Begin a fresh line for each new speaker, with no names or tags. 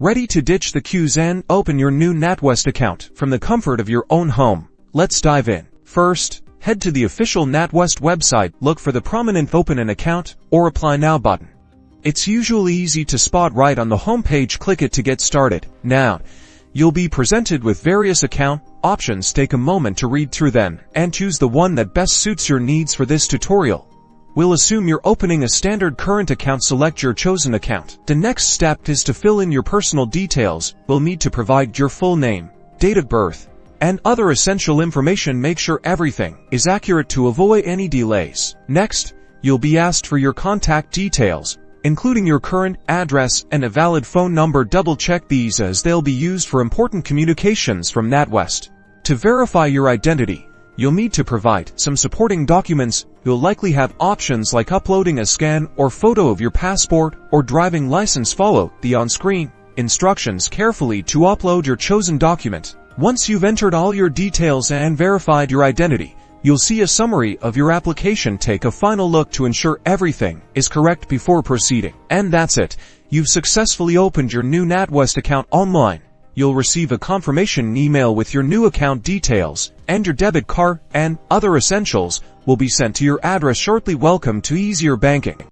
Ready to ditch the queues and open your new NatWest account from the comfort of your own home? Let's dive in. First, head to the official NatWest website, look for the prominent Open an Account or Apply Now button. It's usually easy to spot right on the homepage. Click it to get started. Now, you'll be presented with various account options. Take a moment to read through them and choose the one that best suits your needs. For this tutorial, we'll assume you're opening a standard current account. Select your chosen account. The next step is to fill in your personal details. We'll need to provide your full name, date of birth, and other essential information. Make sure everything is accurate to avoid any delays. Next, you'll be asked for your contact details, including your current address and a valid phone number. Double-check these as they'll be used for important communications from NatWest. To verify your identity, you'll need to provide some supporting documents. You'll likely have options like uploading a scan or photo of your passport or driving license. Follow the on-screen instructions carefully to upload your chosen document. Once you've entered all your details and verified your identity, you'll see a summary of your application. Take a final look to ensure everything is correct before proceeding. And that's it. You've successfully opened your new NatWest account online. You'll receive a confirmation email with your new account details, and your debit card and other essentials will be sent to your address shortly. Welcome to easier banking.